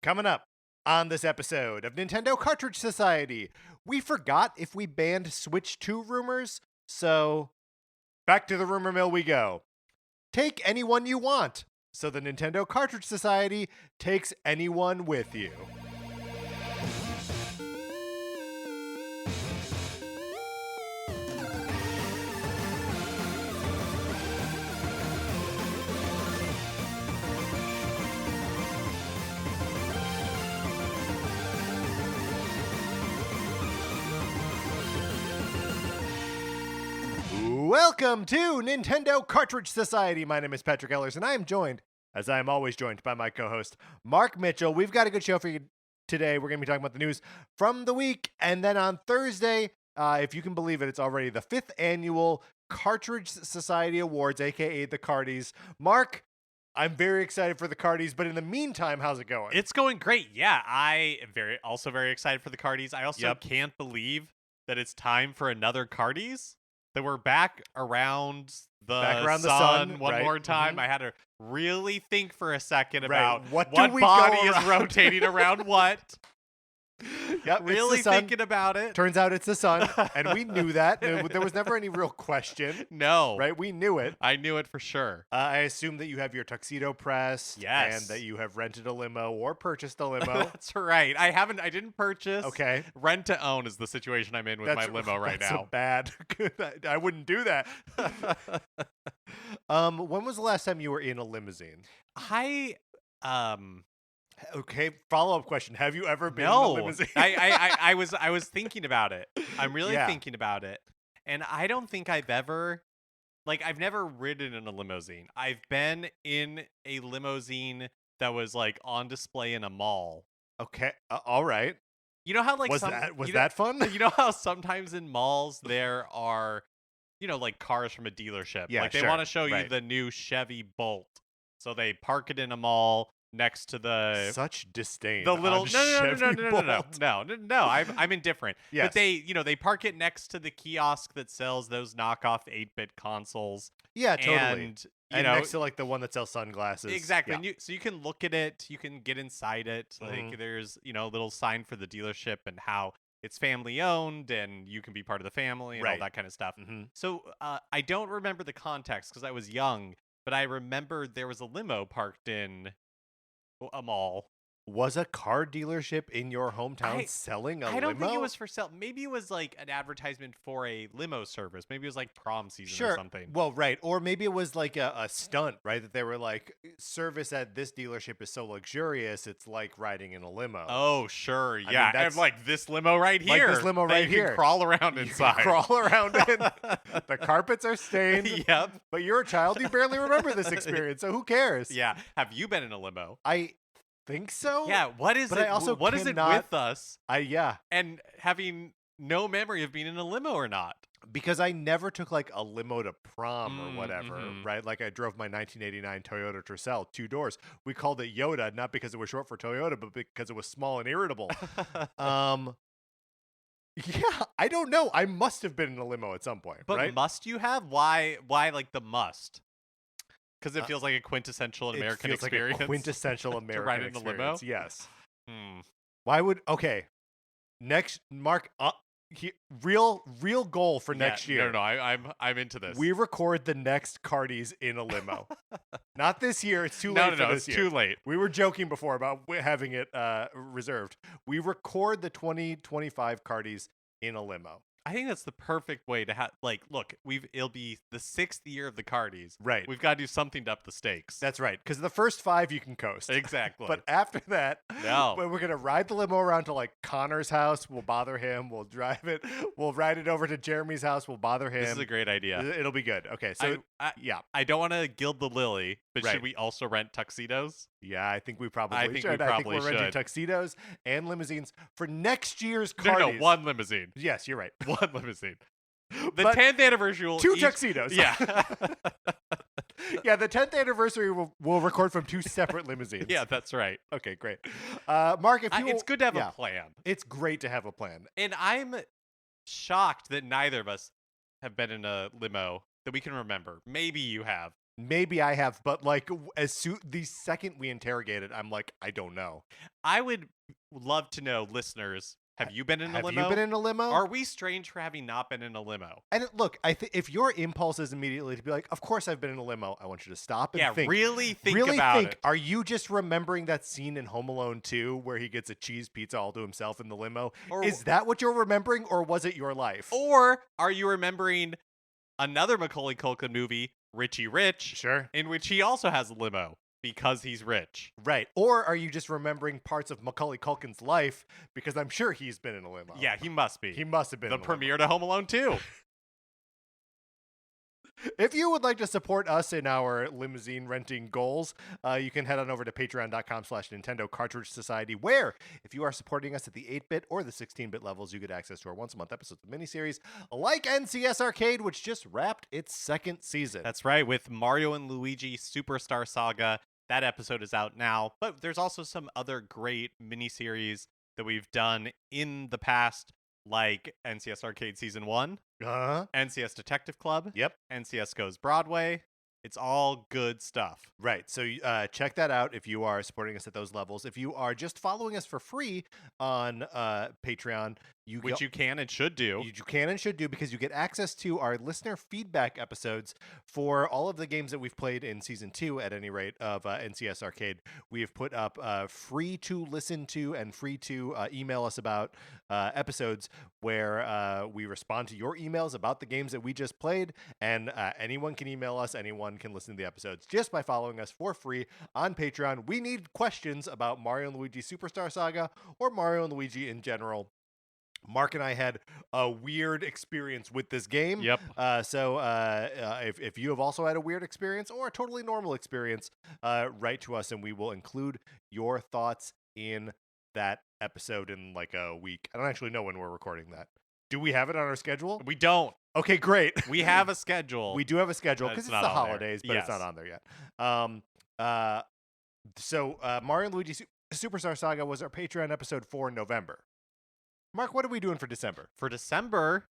Coming up on this episode of Nintendo Cartridge Society, we forgot if we banned Switch 2 rumors, so back to the rumor mill we go. Take anyone you want, so the Nintendo Cartridge Society takes anyone with you. Welcome to Nintendo Cartridge Society. My name is Patrick Ellers, and I am joined, as I am always joined, by my co-host, Mark Mitchell. We've got a good show for you today. We're going to be talking about the news from the week, and then on Thursday, if you can believe it, it's already the 5th annual Cartridge Society Awards, aka the Cardies. Mark, I'm very excited for the Cardies, but in the meantime, how's it going? It's going great. Yeah, I am also very excited for the Cardies. I also can't believe that it's time for another Cardies. That we're back around the sun one more time. Mm-hmm. I had to really think for a second about what body is rotating around what. Yep, really thinking about it. Turns out it's the sun, and we knew that. There was never any real question. No. Right? We knew it. I knew it for sure. I assume that you have your tuxedo pressed. Yes. And that you have rented a limo or purchased a limo. That's right. I didn't purchase. Okay. Rent to own is the situation I'm in with my limo right now. So bad. I wouldn't do that. When was the last time you were in a limousine? Okay, follow-up question. Have you ever been in a limousine? I was thinking about it. I'm really thinking about it. And I don't think I've never ridden in a limousine. I've been in a limousine that was on display in a mall. Okay, all right. You know how was that fun? You know how sometimes in malls there are, cars from a dealership. Yeah, they want to show you the new Chevy Bolt. So they park it in a mall next to the such disdain. The little no. I'm indifferent. Yes. But they park it next to the kiosk that sells those knockoff 8-bit consoles. Yeah, totally. And next to the one that sells sunglasses. Exactly. Yeah. So you can look at it, you can get inside it. Mm-hmm. There's a little sign for the dealership and how it's family owned and you can be part of the family and all that kind of stuff. Mm-hmm. So I don't remember the context because I was young, but I remember there was a limo parked in a mall. Was a car dealership in your hometown selling a limo? I don't think it was for sale. Maybe it was an advertisement for a limo service. Maybe it was prom season or something. Well, right. Or maybe it was a stunt, right? That they were service at this dealership is so luxurious, it's like riding in a limo. Oh, sure. Yeah. And this limo right here. This limo right here. You can crawl around inside. Crawl around in. The carpets are stained. Yep. But you're a child. You barely remember this experience, so who cares? Yeah. Have you been in a limo? I think so. Yeah, what is it with us? And having no memory of being in a limo or not. Because I never took a limo to prom or whatever, right? I drove my 1989 Toyota Tercel 2 doors. We called it Yoda, not because it was short for Toyota, but because it was small and irritable. Yeah, I don't know. I must have been in a limo at some point, but right? Must you have? Why the must? Because it feels like a quintessential American experience. Like a quintessential American ride in a limo? Yes. Why would next Mark real goal for next year. No, I'm into this. We record the next Cardies in a limo. Not this year. It's too late. It's too late. We were joking before about having it reserved. We record the 2025 Cardies in a limo. I think that's the perfect way to have. Look, it'll be the 6th year of the Cardies. Right. We've got to do something to up the stakes. That's right. Because the first 5 you can coast. Exactly. But after that, no. We're gonna ride the limo around to Connor's house. We'll bother him. We'll drive it. We'll ride it over to Jeremy's house. We'll bother him. This is a great idea. It'll be good. Okay. So I don't want to gild the lily, but right. Should we also rent tuxedos? Yeah, I think we probably should. I think we're renting tuxedos and limousines for next year's Cardies. No, one limousine. Yes, you're right. One limousine. The 10th anniversary will 2 tuxedos. Yeah. Yeah, the 10th anniversary will record from 2 separate limousines. Yeah, that's right. Okay, great. Mark, it's good to have a plan. It's great to have a plan. And I'm shocked that neither of us have been in a limo that we can remember. Maybe you have. Maybe I have, but like the second we interrogate it, I'm like, I don't know. I would love to know, listeners, have you been in a limo? Have you been in a limo? Are we strange for having not been in a limo? And look, I think if your impulse is immediately to be like, of course I've been in a limo, I want you to stop and think. Really think about it. Are you just remembering that scene in Home Alone 2 where he gets a cheese pizza all to himself in the limo? Is that what you're remembering, or was it your life? Or are you remembering another Macaulay Culkin movie, Richie Rich, sure, in which he also has a limo because he's rich? Right. Or are you just remembering parts of Macaulay Culkin's life, because I'm sure he's been in a limo? Yeah, he must be. He must have been the in a premiere to Home Alone 2. If you would like to support us in our limousine renting goals, you can head on over to patreon.com/Nintendo Cartridge Society, where if you are supporting us at the 8-bit or the 16-bit levels, you get access to our once-a-month episodes of miniseries like NCS Arcade, which just wrapped its second season. That's right, with Mario and Luigi Superstar Saga. That episode is out now, but there's also some other great miniseries that we've done in the past, like NCS Arcade Season 1, NCS Detective Club, NCS Goes Broadway. It's all good stuff. Right. So check that out if you are supporting us at those levels. If you are just following us for free on Patreon, you can and should do. You can and should do, because you get access to our listener feedback episodes for all of the games that we've played in Season 2, at any rate, of NCS Arcade. We have put up free to listen to and free to email us about episodes where we respond to your emails about the games that we just played, and anyone can email us, anyone can listen to the episodes just by following us for free on Patreon. We need questions about Mario and Luigi Superstar Saga or Mario and Luigi in general. Mark and I had a weird experience with this game. So if you have also had a weird experience or a totally normal experience, write to us and we will include your thoughts in that episode in like a week. I don't actually know when we're recording that. Do we have it on our schedule? We don't. Okay, great. We have a schedule. We do have a schedule because it's the holidays, but it's not on there yet. So Mario and Luigi Superstar Saga was our Patreon episode for November. Mark, what are we doing for December? For December,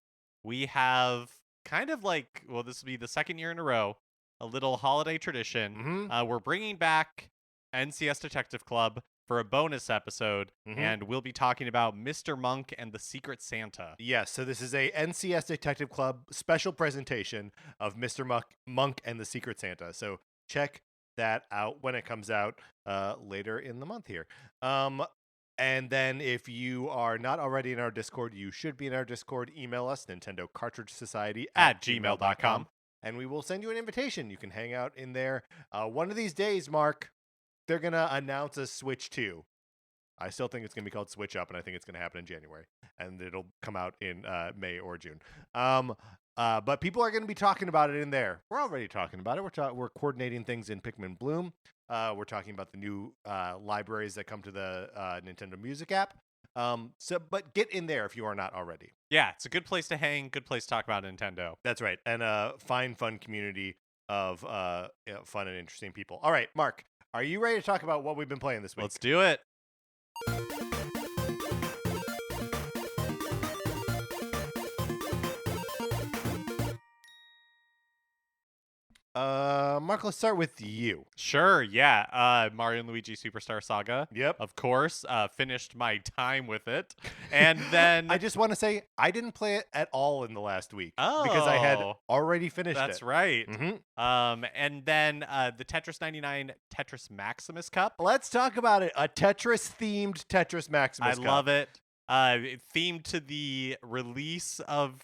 we have kind of like, well, this will be the second year in a row, a little holiday tradition. We're bringing back NCS Detective Club for a bonus episode, and we'll be talking about Mr. Monk and the Secret Santa. Yes, so this is a NCS Detective Club special presentation of Mr. Monk and the Secret Santa. So check that out when it comes out later in the month here. And then if you are not already in our Discord, you should be in our Discord. Email us, Nintendo Cartridge Society @gmail.com, and we will send you an invitation. You can hang out in there. One of these days, Mark, they're going to announce a Switch 2. I still think it's going to be called Switch Up, and I think it's going to happen in January. And it'll come out in May or June. But people are going to be talking about it in there. We're already talking about it. We're coordinating things in Pikmin Bloom. We're talking about the new libraries that come to the Nintendo Music app. But get in there if you are not already. Yeah, it's a good place to hang, good place to talk about Nintendo. That's right. And a fun community of fun and interesting people. All right, Mark, are you ready to talk about what we've been playing this week? Let's do it. Mark, let's start with you. Sure, yeah. Mario and Luigi Superstar Saga. Yep. Of course. Finished my time with it. And then I just want to say I didn't play it at all in the last week. Oh. Because I had already finished it. That's right. And then the Tetris 99 Tetris Maximus Cup. Let's talk about it. A Tetris-themed Tetris Maximus Cup. I love it. Themed to the release of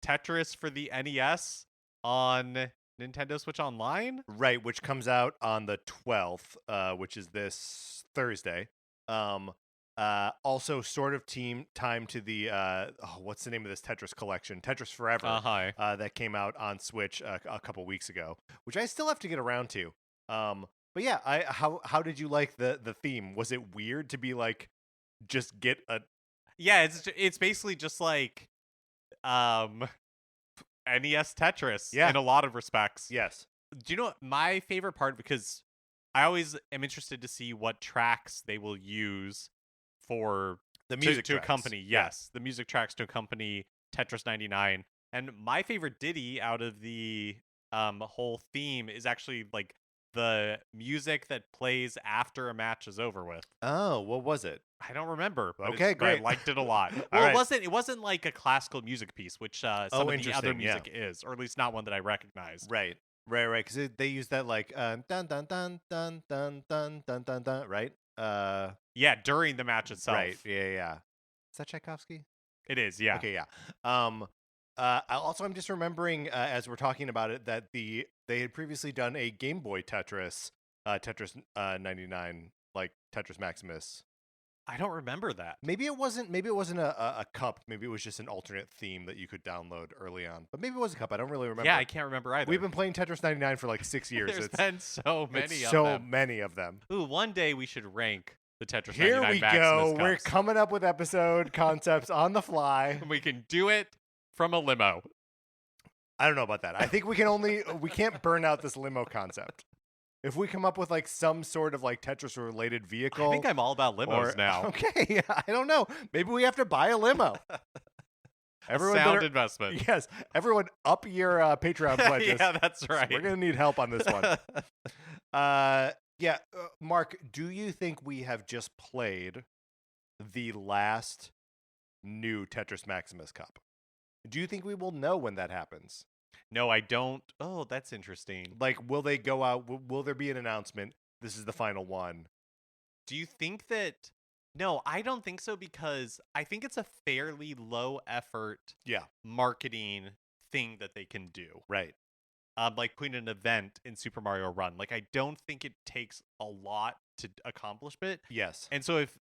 Tetris for the NES on Nintendo Switch Online? Right, which comes out on the 12th, which is this Thursday. Also sort of time to the, what's the name of this Tetris collection? Tetris Forever. That came out on Switch a couple weeks ago, which I still have to get around to. But yeah, how did you like the theme? Was it weird to be like, just get a... Yeah, it's basically just like, NES Tetris in a lot of respects. Yes. Do you know what my favorite part? Because I always am interested to see what tracks they will use for the music to accompany. Yes, the music tracks to accompany Tetris 99. And my favorite ditty out of the whole theme is actually like the music that plays after a match is over with. Oh, what was it? I don't remember. But okay, great. I liked it a lot. All Well, right. it wasn't like a classical music piece, which some of the other music is, or at least not one that I recognized. Right. Because they use that like dun dun dun dun dun dun dun dun dun. Right. Yeah, during the match itself. Right. Yeah. Is that Tchaikovsky? It is. Yeah. Okay. Yeah. I'm just remembering as we're talking about it that they had previously done a Game Boy Tetris, Tetris 99, like Tetris Maximus. I don't remember that. Maybe it wasn't a cup. Maybe it was just an alternate theme that you could download early on. But maybe it was a cup. I don't really remember. Yeah, I can't remember either. We've been playing Tetris 99 for like 6 years. There's been so many of them. So many of them. Ooh, one day we should rank the Tetris 99 Here we Maximus go. Cups. We're coming up with episode concepts on the fly. We can do it from a limo. I don't know about that. I think we can't burn out this limo concept. If we come up with like some sort of like Tetris related vehicle. I think I'm all about limos now. Okay, I don't know. Maybe we have to buy a limo. Everyone sound investment. Yes, everyone up your Patreon pledges. Yeah, that's right. We're gonna need help on this one. Mark, do you think we have just played the last new Tetris Maximus Cup? Do you think we will know when that happens? No, I don't. Oh, that's interesting. Like, will they go out? Will there be an announcement? This is the final one. Do you think that? No, I don't think so, because I think it's a fairly low effort marketing thing that they can do. Right. Like putting an event in Super Mario Run. Like, I don't think it takes a lot to accomplish it. Yes. And so if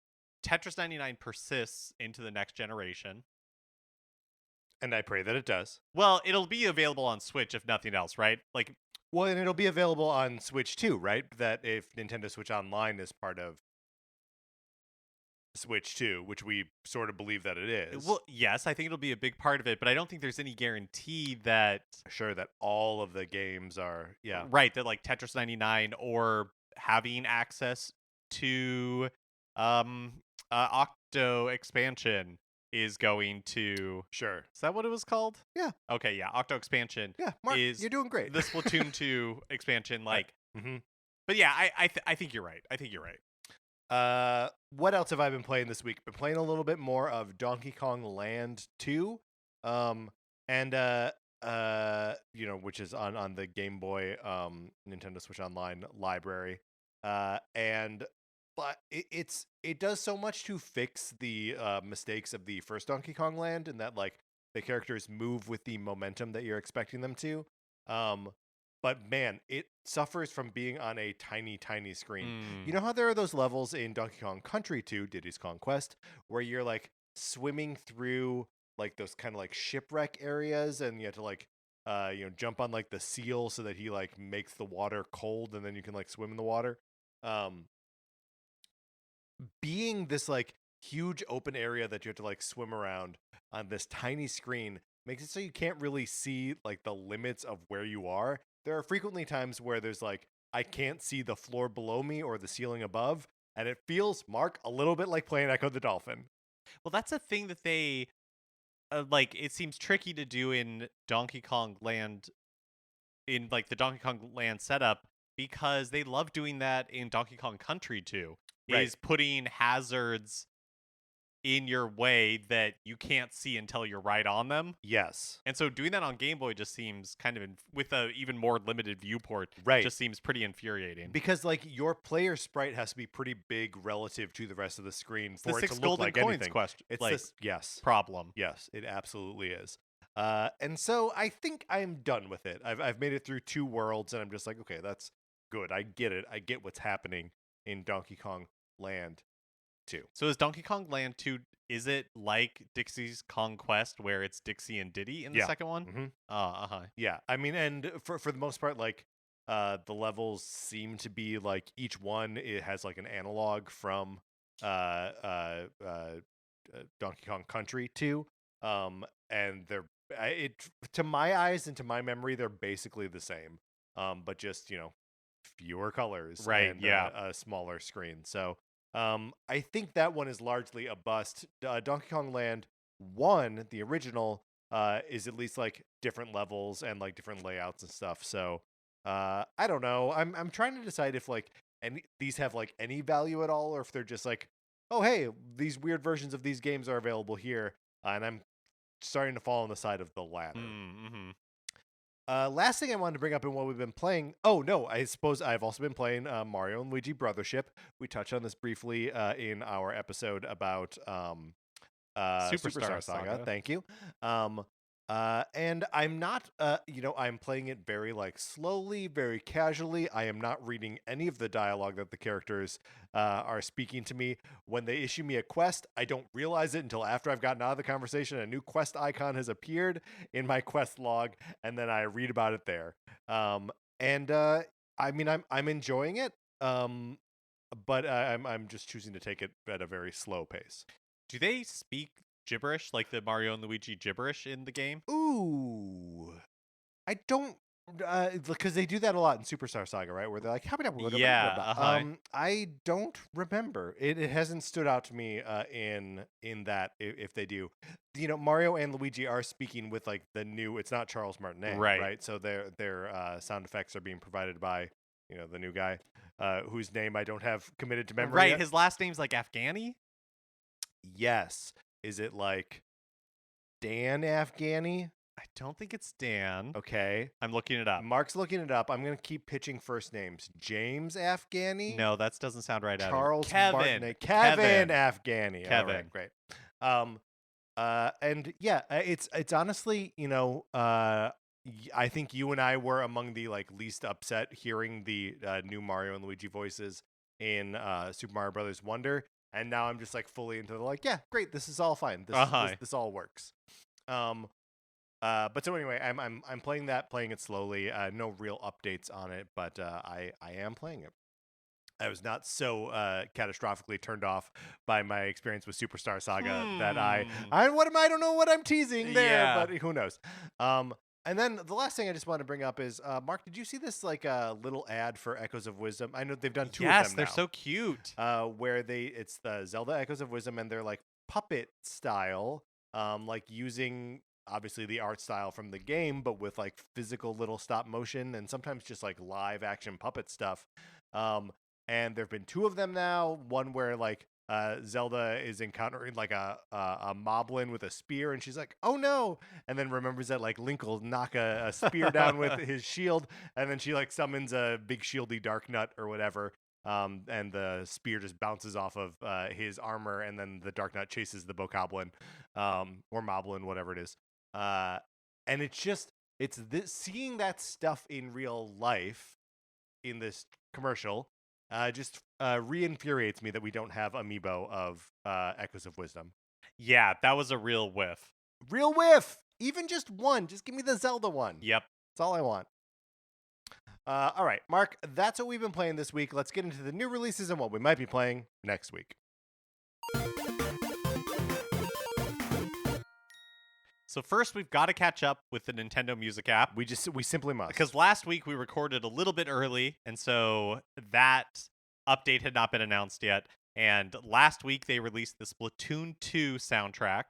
Tetris 99 persists into the next generation, and I pray that it does. Well, it'll be available on Switch if nothing else, right? Like, well, and it'll be available on Switch too, right? That if Nintendo Switch Online is part of Switch 2, which we sort of believe that it is. Well, yes, I think it'll be a big part of it, but I don't think there's any guarantee that that all of the games are right, that like Tetris 99 or having access to Octo expansion is going to Sure. Is that what it was called? Yeah. Okay, yeah. Octo expansion. Yeah, Mark, you're doing great. The Splatoon 2 expansion, like. Mm-hmm. But yeah, I think you're right. I think you're right. What else have I been playing this week? Been playing a little bit more of Donkey Kong Land 2. Which is on the Game Boy Nintendo Switch Online library. But it does so much to fix the mistakes of the first Donkey Kong Land, in that like the characters move with the momentum that you're expecting them to. But man, it suffers from being on a tiny, tiny screen. You know how there are those levels in Donkey Kong Country 2, Diddy's Conquest, where you're like swimming through like those kind of like shipwreck areas, and you have to like jump on like the seal so that he like makes the water cold, and then you can like swim in the water. Being this like huge open area that you have to like swim around on this tiny screen makes it so you can't really see like the limits of where you are. There are frequently times where there's like, I can't see the floor below me or the ceiling above, and it feels, Mark, a little bit like playing Echo the Dolphin. Well, that's a thing that they like. It seems tricky to do in Donkey Kong Land, in like the Donkey Kong Land setup, because they love doing that in Donkey Kong Country too. Right. Is putting hazards in your way that you can't see until you're right on them. Yes. And so doing that on Game Boy just seems kind of with a even more limited viewport. Right. Just seems pretty infuriating. Because like your player sprite has to be pretty big relative to the rest of the screen for it to look golden like coins anything. Question. It's like, this problem. Yes, it absolutely is. And so I think I'm done with it. I've made it through 2 worlds, and I'm just like, okay, that's good. I get it. I get what's happening in Donkey Kong Land 2. So is Donkey Kong Land 2, is it like Dixie's Conquest, where it's Dixie and Diddy in the second one? Mm-hmm. Yeah, I mean, and for the most part, like the levels seem to be like each one, it has like an analog from Donkey Kong Country 2, and they're to my eyes and to my memory, they're basically the same, but just fewer colors, right? And, a smaller screen. So I think that one is largely a bust. Donkey Kong Land 1, the original, is at least like different levels and like different layouts and stuff. So I don't know. I'm trying to decide if like these have like any value at all, or if they're just like, oh hey, these weird versions of these games are available here, and I'm starting to fall on the side of the latter. Mm-hmm. Last thing I wanted to bring up in what we've been playing. Oh no, I suppose I've also been playing Mario and Luigi Brothership. We touched on this briefly in our episode about Superstar Saga. Thank you. And I'm not, I'm playing it very like slowly, very casually. I am not reading any of the dialogue that the characters are speaking to me. When they issue me a quest, I don't realize it until after I've gotten out of the conversation. A new quest icon has appeared in my quest log, and then I read about it there. I mean, I'm enjoying it. But I'm just choosing to take it at a very slow pace. Do they speak gibberish, like the Mario and Luigi gibberish in the game? Ooh, I don't, because they do that a lot in Superstar Saga, right? Where they're like, I don't remember. It hasn't stood out to me in that if they do. Mario and Luigi are speaking with like the new. It's not Charles Martinet, right? So their sound effects are being provided by the new guy, whose name I don't have committed to memory. Right, yet. His last name's like Afghani. Yes. Is it like Dan Afghani? I don't think it's Dan. Okay. I'm looking it up. Mark's looking it up. I'm going to keep pitching first names. James Afghani? No, that doesn't sound right. Charles Kevin. Kevin Afghani. Kevin. All right, great. And yeah, it's honestly, I think you and I were among the like least upset hearing the new Mario and Luigi voices in Super Mario Brothers Wonder. And now I'm just like fully into the like, yeah, great. This is all fine. This all works. But so anyway, I'm playing it slowly. No real updates on it, but I am playing it. I was not so catastrophically turned off by my experience with Superstar Saga that I don't know what I'm teasing there, but who knows. And then the last thing I just want to bring up is, Mark, did you see this like little ad for Echoes of Wisdom? I know they've done two of them now. Yes, they're so cute. Where it's the Zelda Echoes of Wisdom, and they're like puppet style, like using obviously the art style from the game, but with like physical little stop motion and sometimes just like live action puppet stuff. And there've been two of them now. One where like Zelda is encountering like a moblin with a spear, and she's like, "Oh no!" and then remembers that like Link will knock a spear down with his shield, and then she like summons a big shieldy dark nut or whatever, and the spear just bounces off of his armor, and then the dark nut chases the bokoblin, or moblin, whatever it is, and seeing that stuff in real life in this commercial. Just re-infuriates me that we don't have amiibo of Echoes of Wisdom. Yeah, that was a real whiff. Real whiff! Even just one. Just give me the Zelda one. Yep. That's all I want. All right, Mark, that's what we've been playing this week. Let's get into the new releases and what we might be playing next week. So first, we've got to catch up with the Nintendo Music app. We simply must. Because last week we recorded a little bit early, and so that update had not been announced yet. And last week they released the Splatoon 2 soundtrack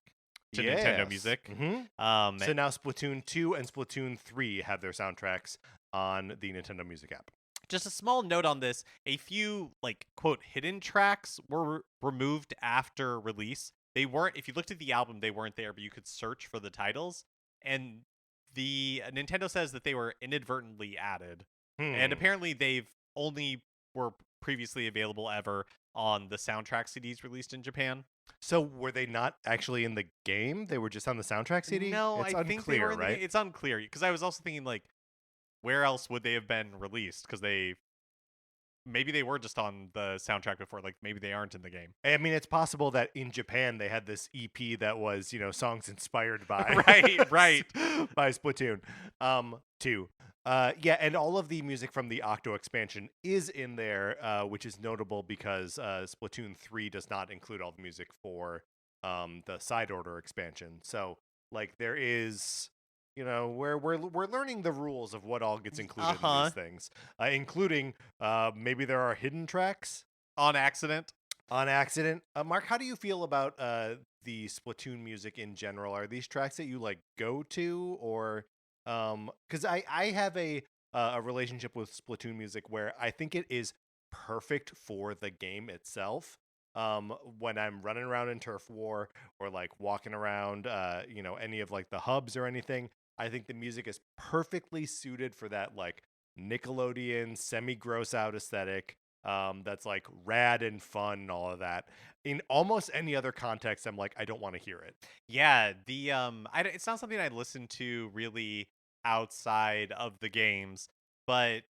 to Nintendo Music. Mm-hmm. So now Splatoon 2 and Splatoon 3 have their soundtracks on the Nintendo Music app. Just a small note on this. A few, like, quote, hidden tracks were removed after release. They weren't, if you looked at the album, they weren't there, but you could search for the titles. And the Nintendo says that they were inadvertently added. And apparently they've only were previously available ever on the soundtrack CDs released in Japan. So were they not actually in the game? They were just on the soundtrack CD? No, it's I unclear, think they were right? It's unclear. Because I was also thinking, like, where else would they have been released? Because maybe they were just on the soundtrack before, like maybe they aren't in the game. I mean, it's possible that in Japan they had this EP that was, songs inspired by right by Splatoon 2. Yeah, and all of the music from the Octo expansion is in there, which is notable because Splatoon 3 does not include all the music for the Side Order expansion. So, like, there is we're learning the rules of what all gets included in these things, including maybe there are hidden tracks on accident. Mark, how do you feel about the Splatoon music in general? Are these tracks that you like go to, or because I have a relationship with Splatoon music where I think it is perfect for the game itself. When I'm running around in Turf War or like walking around, any of like the hubs or anything, I think the music is perfectly suited for that like Nickelodeon semi gross out aesthetic. That's like rad and fun and all of that. In almost any other context, I'm like, I don't want to hear it. Yeah, it's not something I listen to really outside of the games, but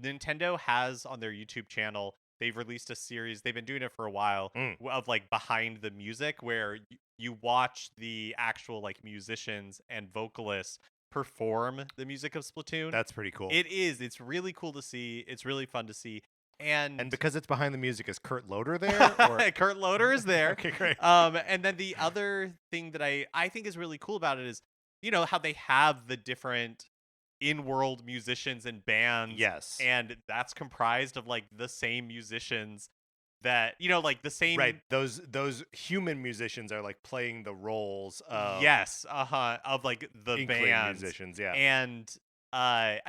Nintendo has on their YouTube channel, they've released a series, they've been doing it for a while, of like behind the music where you watch the actual like musicians and vocalists perform the music of Splatoon. That's pretty cool. It is. It's really cool to see. It's really fun to see. And because it's behind the music, is Kurt Loder there? Or? Kurt Loder is there. Okay, great. And then the other thing that I think is really cool about it is, how they have the different in-world musicians and bands. Yes. And that's comprised of like the same musicians that, like the same. Right. Those human musicians are like playing the roles of. Yes. Of like the band musicians. Yeah. And and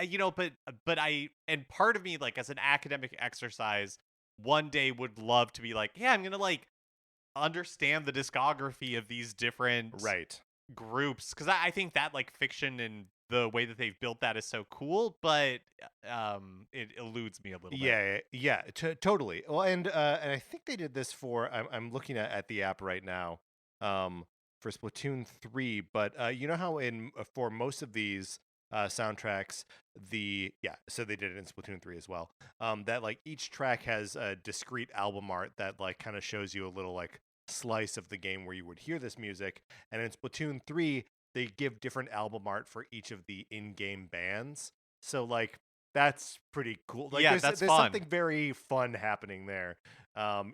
part of me, like as an academic exercise, one day would love to be like, yeah, I'm gonna like understand the discography of these different groups, because I think that like fiction and the way that they've built that is so cool, but it eludes me a little bit. Yeah, totally. Well, and I think they did this for. I'm looking at the app right now, for Splatoon 3, but you know how for most of these soundtracks, so they did it in Splatoon 3 as well, that like each track has a discrete album art that like kind of shows you a little like slice of the game where you would hear this music. And in Splatoon 3 they give different album art for each of the in-game bands, so like that's pretty cool. Like, there's fun. Something very fun happening there,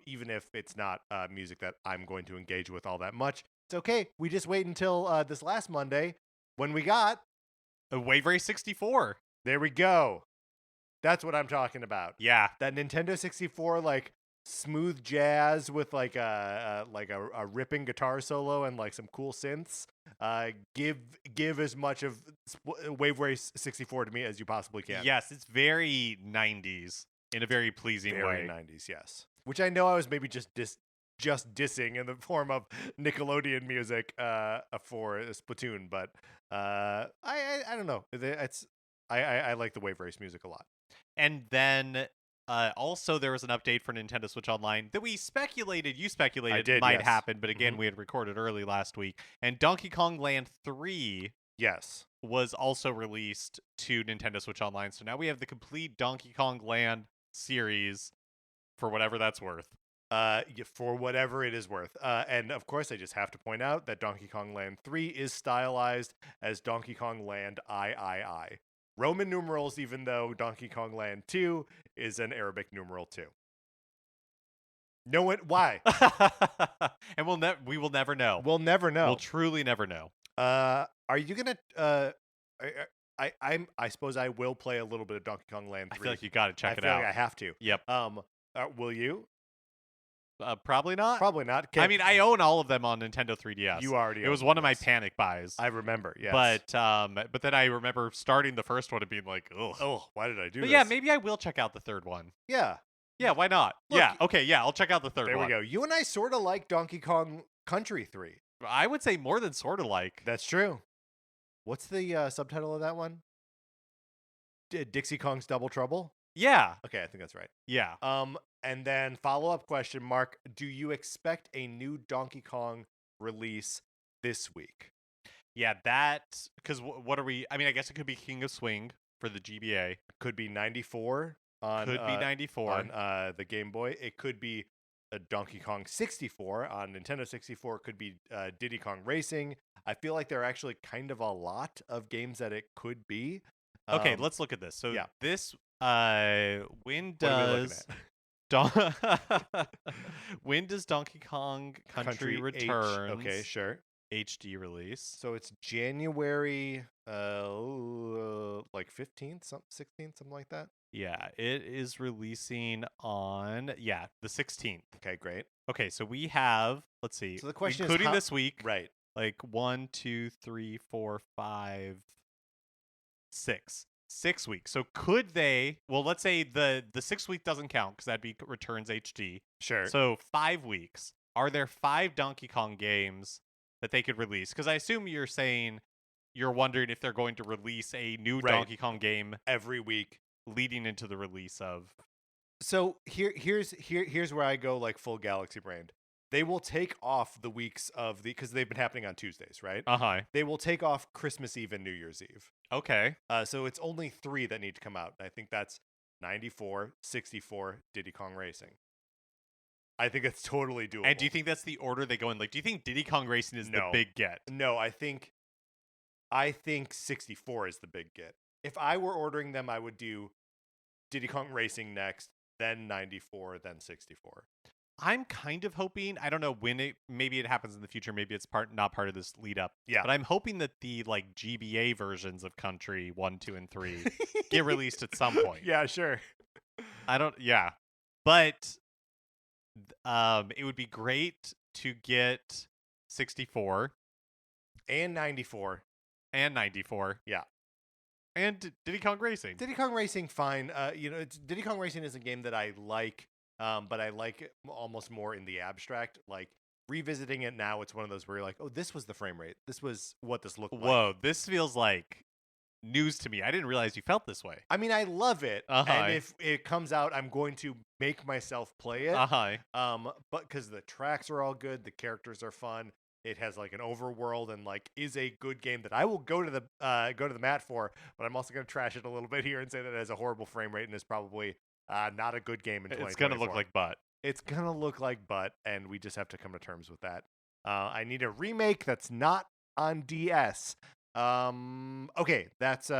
even if it's not music that I'm going to engage with all that much. It's okay, we just wait until this last Monday when we got Wave Race 64. There we go. That's what I'm talking about. Yeah. That Nintendo 64, like smooth jazz with like a ripping guitar solo and like some cool synths. Give as much of Wave Race 64 to me as you possibly can. Yes, it's very 90s in a very pleasing way. Very 90s, yes. Which I know I was maybe just dissing in the form of Nickelodeon music for Splatoon, but I don't know. I like the Wave Race music a lot. And then also there was an update for Nintendo Switch Online that you speculated might happen, but again, we had recorded early last week. And Donkey Kong Land 3 was also released to Nintendo Switch Online. So now we have the complete Donkey Kong Land series for whatever that's worth. For whatever it is worth. And of course, I just have to point out that Donkey Kong Land 3 is stylized as Donkey Kong Land III. Roman numerals, even though Donkey Kong Land 2 is an Arabic numeral 2. No one, why? And we will never know. We'll never know. We'll truly never know. Are you gonna? I suppose I will play a little bit of Donkey Kong Land 3. I feel like you got to check it out. I feel like I have to. Yep. Will you? Probably not. Probably not. I mean, I own all of them on Nintendo 3DS. You already. It was one of my panic buys. I remember. Yes. But then I remember starting the first one and being like, ugh. Oh, why did I do this? But yeah, maybe I will check out the third one. Yeah. Yeah, why not? Look, yeah. Okay. Yeah, I'll check out the third one. There we go. You and I sort of like Donkey Kong Country 3. I would say more than sort of like. That's true. What's the subtitle of that one? Dixie Kong's Double Trouble? Yeah. Okay, I think that's right. Yeah. And then follow-up question, Mark, do you expect a new Donkey Kong release this week? Yeah, because what are we? I mean, I guess it could be King of Swing for the GBA. Could be 94 on. Could be 94 on the Game Boy. It could be a Donkey Kong 64 on Nintendo 64. It could be Diddy Kong Racing. I feel like there are actually kind of a lot of games that it could be. Okay, let's look at this. So yeah. This when does when does Donkey Kong Country Returns? Okay, sure. HD release. So it's January like 15th, 16th, something like that. Yeah, it is releasing on the 16th. Okay, great. Okay, so we have, let's see. So the question including is this week, right? like 1, 2, 3, 4, 5, 6. 6 weeks. So could they? Well, let's say the 6th week doesn't count because that'd be Returns HD. Sure. So 5 weeks. Are there 5 Donkey Kong games that they could release? Because I assume you're saying you're wondering if they're going to release a new Donkey Kong game every week leading into the release of. So here's where I go like full Galaxy Brain. They will take off the weeks of because they've been happening on Tuesdays, right? They will take off Christmas Eve and New Year's Eve. Okay. So it's only 3 that need to come out. I think that's 94, 64, Diddy Kong Racing. I think it's totally doable. And do you think that's the order they go in? Like, do you think Diddy Kong Racing is the big get? No, I think 64 is the big get. If I were ordering them, I would do Diddy Kong Racing next, then 94, then 64. I'm kind of hoping, I don't know when maybe it happens in the future, maybe it's not part of this lead up. Yeah. But I'm hoping that the like GBA versions of Country 1, 2, and 3 get released at some point. Yeah, sure. But it would be great to get 64 and 94. Yeah. And Diddy Kong Racing. Diddy Kong Racing, fine. Diddy Kong Racing is a game that I like, but I like it almost more in the abstract. Like, revisiting it now, it's one of those where you're like, oh, this was the frame rate. This was what this looked like. Whoa, this feels like news to me. I didn't realize you felt this way. I mean, I love it. And if it comes out, I'm going to make myself play it. But because the tracks are all good, the characters are fun. It has like an overworld and like is a good game that I will go to the mat for. But I'm also going to trash it a little bit here and say that it has a horrible frame rate and is probably not a good game in 2024. It's going to look like butt. It's going to look like butt, and we just have to come to terms with that. I need a remake that's not on DS. Okay, that's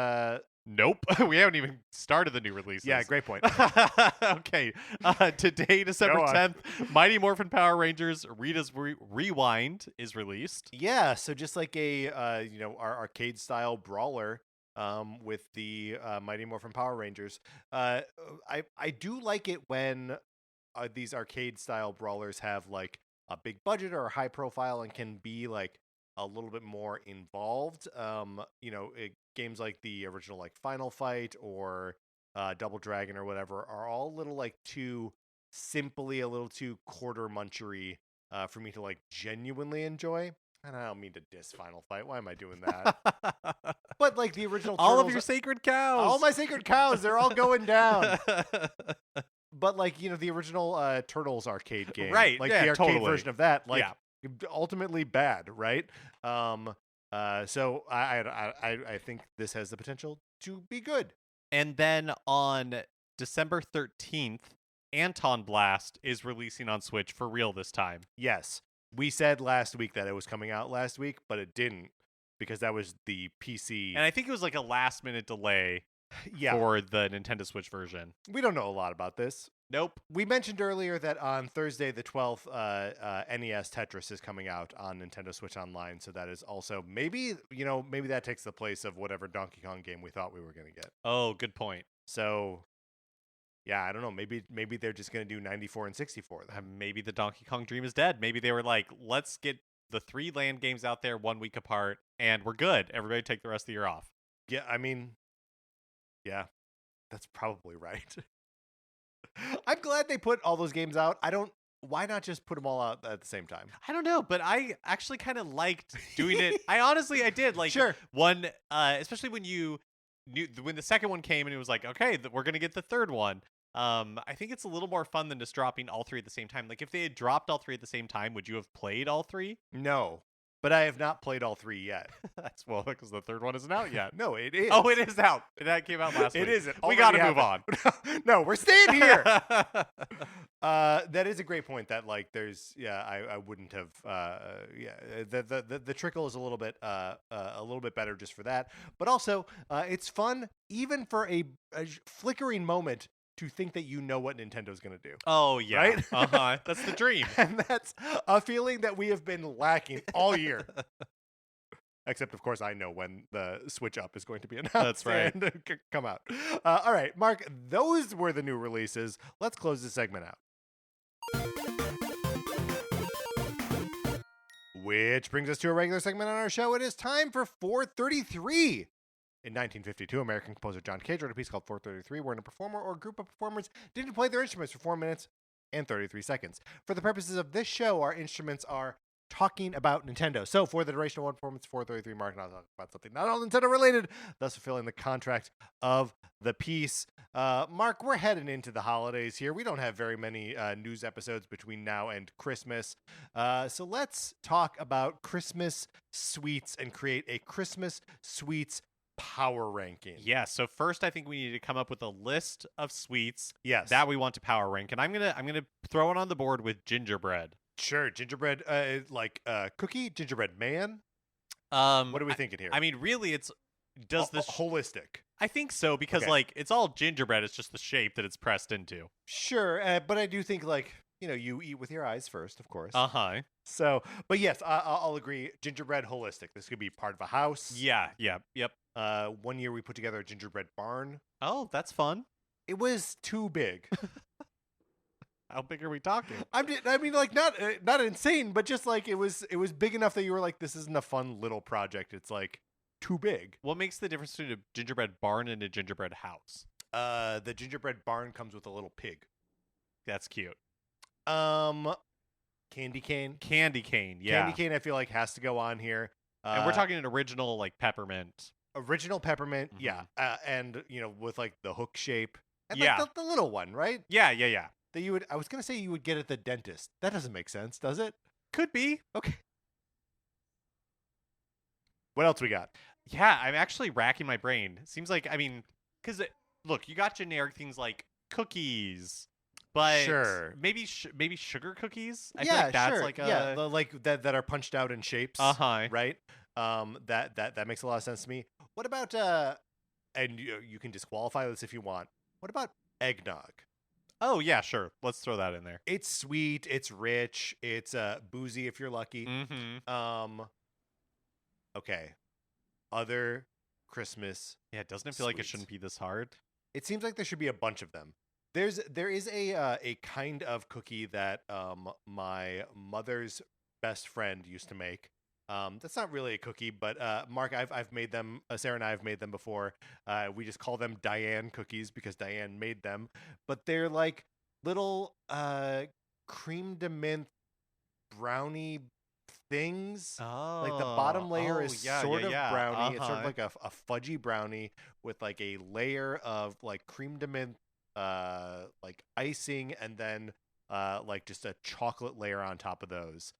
Nope. We haven't even started the new releases. Yeah, great point. Okay. Today, December 10th, Mighty Morphin Power Rangers Rita's Rewind is released. Yeah, so just like a our arcade style brawler with the Mighty Morphin Power Rangers. I do like it when these arcade style brawlers have like a big budget or a high profile and can be like a little bit more involved. Games like the original like Final Fight or Double Dragon or whatever are all a little like too simply a little too quarter munchery for me to like genuinely enjoy. And I don't mean to diss Final Fight. Why am I doing that? But like the original all of your sacred cows. All my sacred cows, they're all going down. But like, the original Turtles arcade game. Right. Like the arcade version of that. Like ultimately bad, right? So I think this has the potential to be good. And then on December 13th, Anton Blast is releasing on Switch for real this time. Yes. We said last week that it was coming out last week, but it didn't because that was the PC. And I think it was like a last-minute delay for the Nintendo Switch version. We don't know a lot about this. Nope. We mentioned earlier that on Thursday the 12th, NES Tetris is coming out on Nintendo Switch Online, so that is also maybe that takes the place of whatever Donkey Kong game we thought we were going to get. Oh, good point. So, yeah, I don't know. Maybe they're just going to do 94 and 64. Maybe the Donkey Kong dream is dead. Maybe they were like, let's get the 3 land games out there 1 week apart, and we're good. Everybody take the rest of the year off. Yeah, I mean, yeah, that's probably right. I'm glad they put all those games out. Why not just put them all out at the same time? I don't know, but I actually kind of liked doing it. I did. Like, sure. One, especially when when the second one came and it was like, okay, we're going to get the third one. I think it's a little more fun than just dropping all 3 at the same time. Like, if they had dropped all 3 at the same time, would you have played all 3? No. But I have not played all 3 yet. That's because the third one isn't out yet. No, it is. Oh, it is out. That came out last week. It isn't. We got to move on. No, we're staying here. That is a great point. That like, there's I wouldn't have. The trickle is a little bit better just for that. But also, it's fun even for a flickering moment to think that you know what Nintendo's going to do. Oh, yeah. Right? That's the dream. And that's a feeling that we have been lacking all year. Except, of course, I know when the Switch Up is going to be announced. That's right. And come out. All right, Mark, those were the new releases. Let's close this segment out. Which brings us to a regular segment on our show. It is time for 433. In 1952, American composer John Cage wrote a piece called 433, wherein a performer or group of performers didn't play their instruments for 4 minutes and 33 seconds. For the purposes of this show, our instruments are talking about Nintendo. So for the duration of one performance, 433, Mark and I'll talk about something not all Nintendo related, thus fulfilling the contract of the piece. Mark, we're heading into the holidays here. We don't have very many news episodes between now and Christmas. So let's talk about Christmas sweets and create a Christmas sweets power ranking. Yeah, so first I think we need to come up with a list of sweets Yes. that we want to power rank. And I'm gonna throw it on the board with gingerbread. Sure, gingerbread, like cookie, gingerbread man. What are we thinking here? I mean, really, does this holistic? I think so because Okay. like it's all gingerbread. It's just the shape that it's pressed into. Sure, but I do think you eat with your eyes first, of course. So, but yes, I'll agree. Gingerbread holistic. This could be part of a house. Yeah. Yep. 1 year we put together a gingerbread barn. Oh, that's fun. It was too big. How big are we talking? I mean, like not insane, but just like it was big enough that you were like, this isn't a fun little project. It's like too big. What makes the difference between a gingerbread barn and a gingerbread house? The gingerbread barn comes with a little pig. That's cute. Candy cane. Candy cane, yeah. Candy cane, I feel like has to go on here. And we're talking an original like peppermint. Original peppermint, yeah. And with like the hook shape. And Yeah. like the little one, right? Yeah. That I was gonna say you would get at the dentist. That doesn't make sense, does it? Could be. Okay. What else we got? Yeah, I'm actually racking my brain. Seems like, I mean, because look, you got generic things like cookies, but Sure. maybe sugar cookies. I yeah, feel like that's sure. like like that are punched out in shapes. Right. That makes a lot of sense to me. What about and you can disqualify this if you want. What about eggnog? Oh yeah, sure. Let's throw that in there. It's sweet. It's rich. It's boozy if you're lucky. Mm-hmm. Okay. Other Christmas. Yeah, doesn't it feel like it shouldn't be this hard? It seems like there should be a bunch of them. There is a kind of cookie that my mother's best friend used to make. That's not really a cookie, but Mark, I've made them. Sarah and I have made them before. We just call them Diane cookies because Diane made them. But they're like little cream de mint brownie things. Oh, like the bottom layer is sort of brownie. It's sort of like a fudgy brownie with like a layer of like cream de mint like icing and then like just a chocolate layer on top of those.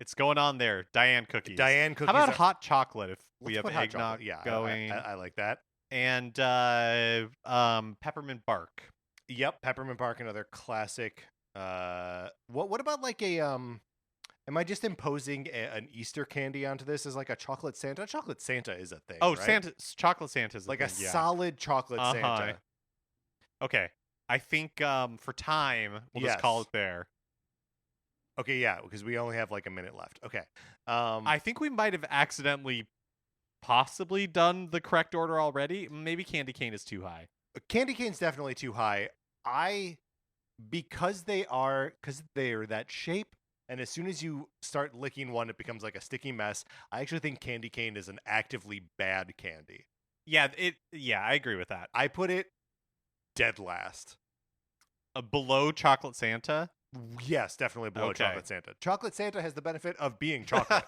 It's going on there. Diane cookies. Diane cookies. How about hot chocolate if we have put hot eggnog chocolate. going? I like that. And peppermint bark. Yep, peppermint bark, another classic. What about like a am I just imposing an Easter candy onto this as like a chocolate Santa? Chocolate Santa is a thing. Oh, right? chocolate Santa is like a a thing, solid chocolate Santa. Okay. I think for time, we'll just call it there. Okay, yeah, because we only have like a minute left. Okay. I think we might have accidentally possibly done the correct order already. Maybe candy cane is too high. Candy cane's definitely too high. Because they're that shape, and as soon as you start licking one, it becomes like a sticky mess. I actually think candy cane is an actively bad candy. Yeah, I agree with that. I put it dead last. Below Chocolate Santa? Yes, definitely below Chocolate Santa. Chocolate Santa has the benefit of being chocolate.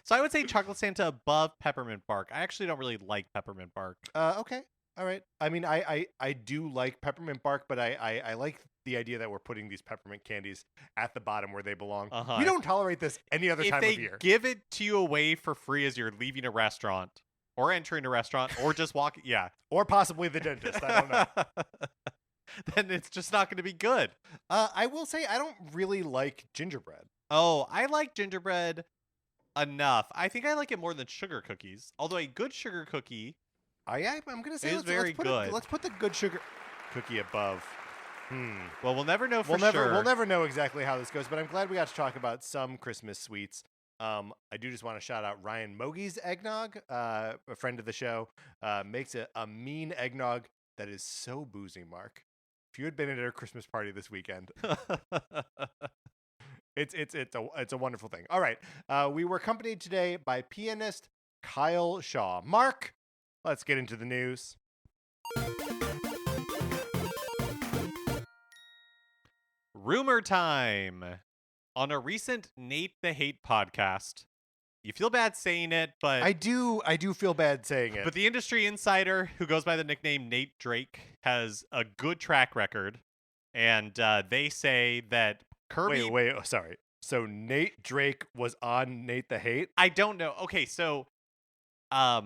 So I would say Chocolate Santa above Peppermint Bark. I actually don't really like Peppermint Bark. Okay. All right. I mean, I do like Peppermint Bark, but I like the idea that we're putting these peppermint candies at the bottom where they belong. We don't tolerate this any other time of year. If they give it to you away for free as you're leaving a restaurant or entering a restaurant or just walking, or possibly the dentist, I don't know. Then it's just not going to be good. I will say I don't really like gingerbread. Oh, I like gingerbread enough. I think I like it more than sugar cookies. Although a good sugar cookie, I'm going to say it's very good. Let's put the good sugar cookie above. Well, we'll never know for sure. We'll never know exactly how this goes, but I'm glad we got to talk about some Christmas sweets. I do just want to shout out Ryan Mogie's eggnog, a friend of the show, makes a mean eggnog that is so boozy, Mark. If you had been at a Christmas party this weekend, it's a wonderful thing. All right, we were accompanied today by pianist Kyle Shaw. Mark, let's get into the news. Rumor time. On a recent Nate the Hate podcast, you feel bad saying it, but I do feel bad saying it. But the industry insider, who goes by the nickname Nate Drake, has a good track record, and they say that Kirby. Wait, sorry. So Nate Drake was on Nate the Hate? I don't know. Okay, so, I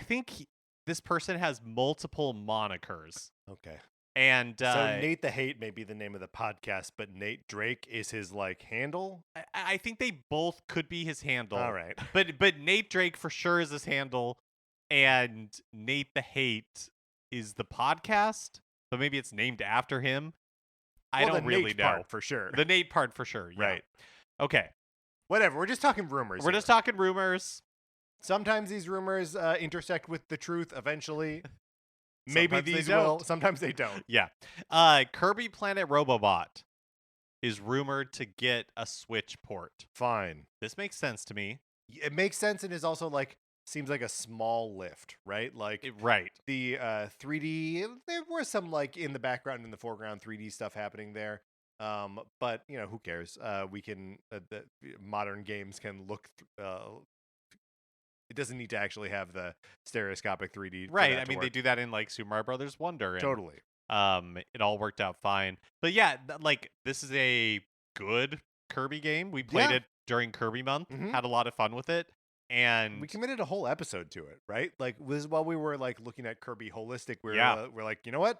think this person has multiple monikers. Okay. And so Nate the Hate may be the name of the podcast, but Nate Drake is his handle. I think they both could be his handle. All right, but Nate Drake for sure is his handle, and Nate the Hate is the podcast. So maybe it's named after him. I don't really know. Part for sure. The Nate part for sure. Yeah. Right. Okay. Whatever. We're just talking rumors. We're just talking rumors. Sometimes these rumors intersect with the truth eventually. Maybe sometimes these will. Sometimes they don't. Yeah. Kirby Planet Robobot is rumored to get a Switch port. Fine. This makes sense to me. It makes sense and is also seems like a small lift, right? Right. The 3D, there were some in the background, in the foreground, 3D stuff happening there. But who cares? We can the modern games can look. It doesn't need to actually have the stereoscopic 3D. Right. I mean, they do that in Super Mario Brothers Wonder. And, totally. It all worked out fine. But yeah, this is a good Kirby game. We played it during Kirby month. Mm-hmm. Had a lot of fun with it. And we committed a whole episode to it, right? While we were looking at Kirby holistic, we're like, you know what?